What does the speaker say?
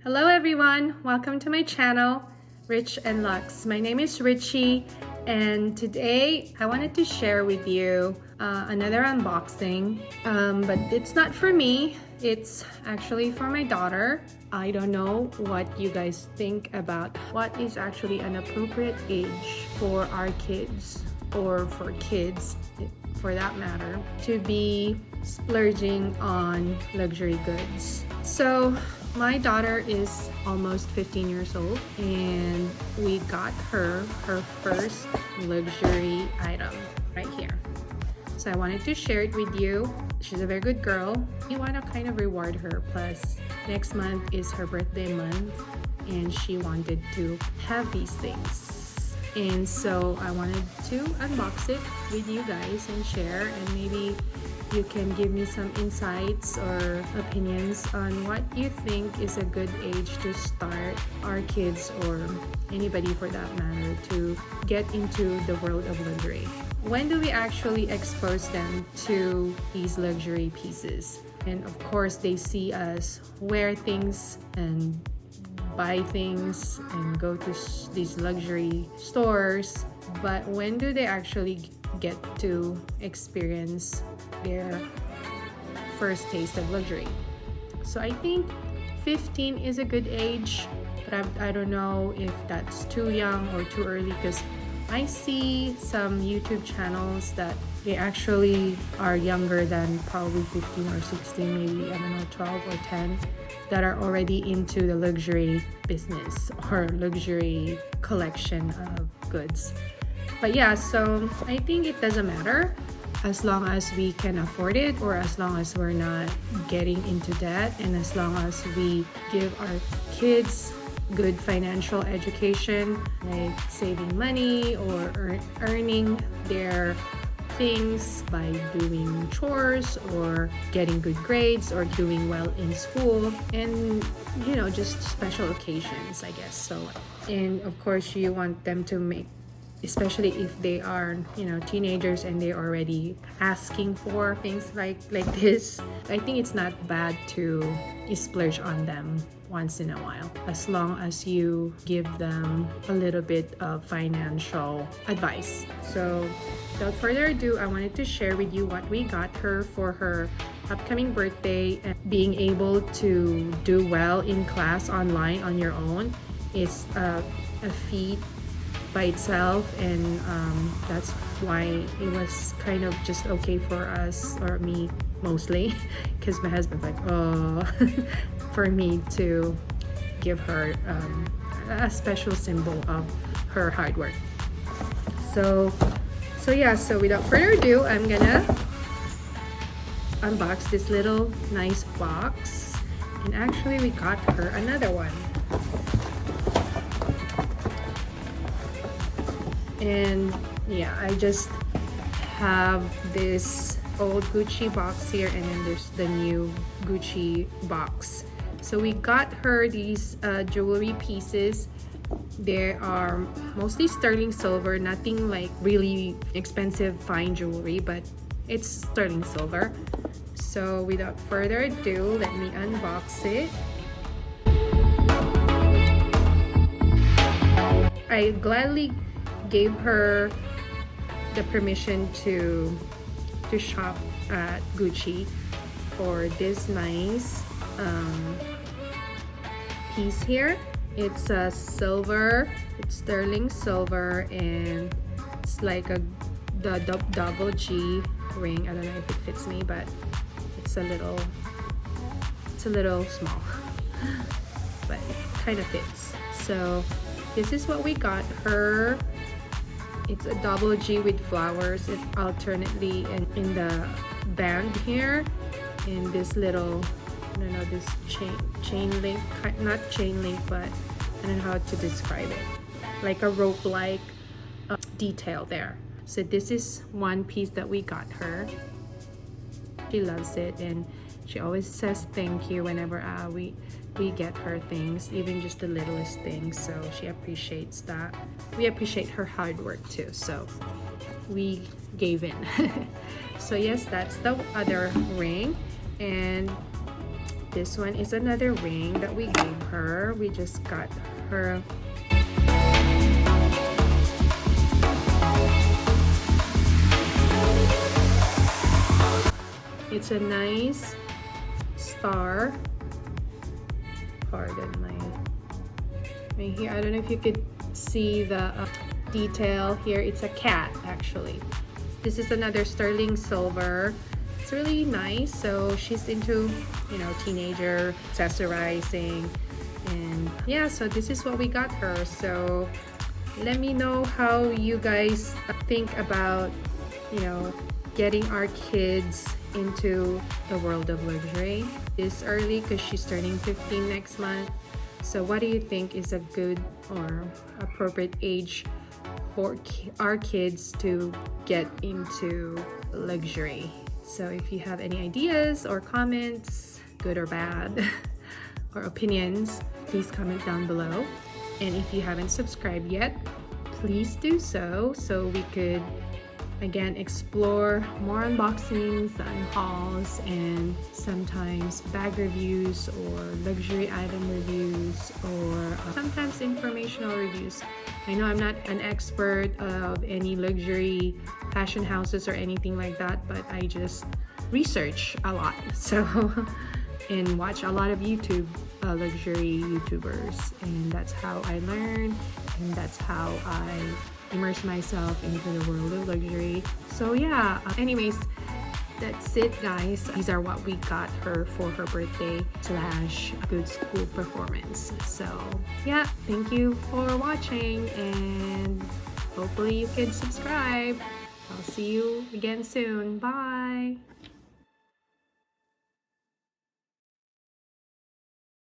Hello everyone, welcome to my channel, Ritch and Lux. My name is Ritchie, and today I wanted to share with you another unboxing, but it's not for me, it's actually for my daughter. I don't know what you guys think about what is actually an appropriate age for our kids, or for kids for that matter, to be splurging on luxury goods. So my daughter is almost 15 years old, and we got her first luxury item right here. So I wanted to share it with you. She's a very good girl. We want to kind of reward her. Plus, next month is her birthday month, and she wanted to have these things. And so I wanted to unbox it with you guys and share, and maybe you can give me some insights or opinions on what you think is a good age to start our kids, or anybody for that matter, to get into the world of luxury. When do we actually expose them to these luxury pieces? And of course, they see us wear things and buy things and go to these luxury stores, but when do they actually get to experience their first taste of luxury? So I think 15 is a good age, but I don't know if that's too young or too early, because I see some YouTube channels that they actually are younger than probably 15 or 16, maybe, I don't know, 12 or 10, that are already into the luxury business or luxury collection of goods. But yeah, so I think it doesn't matter as long as we can afford it, or as long as we're not getting into debt, and as long as we give our kids good financial education, like saving money or earning their things by doing chores or getting good grades or doing well in school, and just special occasions, I guess. So, and of course you want them to make, especially if they are teenagers and they're already asking for things like this, I think it's not bad to splurge on them once in a while, as long as you give them a little bit of financial advice. So without further ado, I wanted to share with you what we got her for her upcoming birthday. And being able to do well in class online on your own is a feat by itself, and that's why it was kind of just okay for us, or me mostly, because my husband's like, oh, for me to give her a special symbol of her hard work. So yeah, so without further ado, I'm gonna unbox this little nice box. And actually we got her another one. And yeah, I just have this old Gucci box here, and then there's the new Gucci box. So we got her these jewelry pieces. They are mostly sterling silver, nothing like really expensive fine jewelry, but it's sterling silver. So without further ado, let me unbox it. I gladly gave her the permission to shop at Gucci for this nice piece here. It's a silver, it's sterling silver, and it's like the double G ring. I don't know if it fits me, but it's a little small, but it kind of fits. So this is what we got her. It's a double G with flowers. It alternately in the band here, in this little, I don't know, this chain link, not chain link, but I don't know how to describe it, like a rope like detail there. So this is one piece that we got her. She loves it, and she always says thank you whenever we get her things, even just the littlest things. So she appreciates that. We appreciate her hard work too, so we gave in. So yes, that's the other ring. And This one is another ring that we gave her. We just got her it's a nice star. Pardon my right here. I don't know if you could see the detail here. It's a cat actually. This is another sterling silver. It's really nice. So she's into, you know, teenager accessorizing, and yeah, so this is what we got her. So let me know how you guys think about, you know, getting our kids into the world of luxury this early, because she's turning 15 next month. So what do you think is a good or appropriate age for our kids to get into luxury? So if you have any ideas or comments, good or bad, or opinions, please comment down below. And if you haven't subscribed yet, please do so we could again explore more unboxings and hauls, and sometimes bag reviews or luxury item reviews, or sometimes informational reviews. I know I'm not an expert of any luxury fashion houses or anything like that, but I just research a lot, so and watch a lot of YouTube luxury YouTubers, and that's how I learn, and that's how I immerse myself into the world of luxury. So yeah, anyways, that's it guys. These are what we got her for her birthday / good school performance. So yeah, thank you for watching, and hopefully you can subscribe. I'll see you again soon. Bye.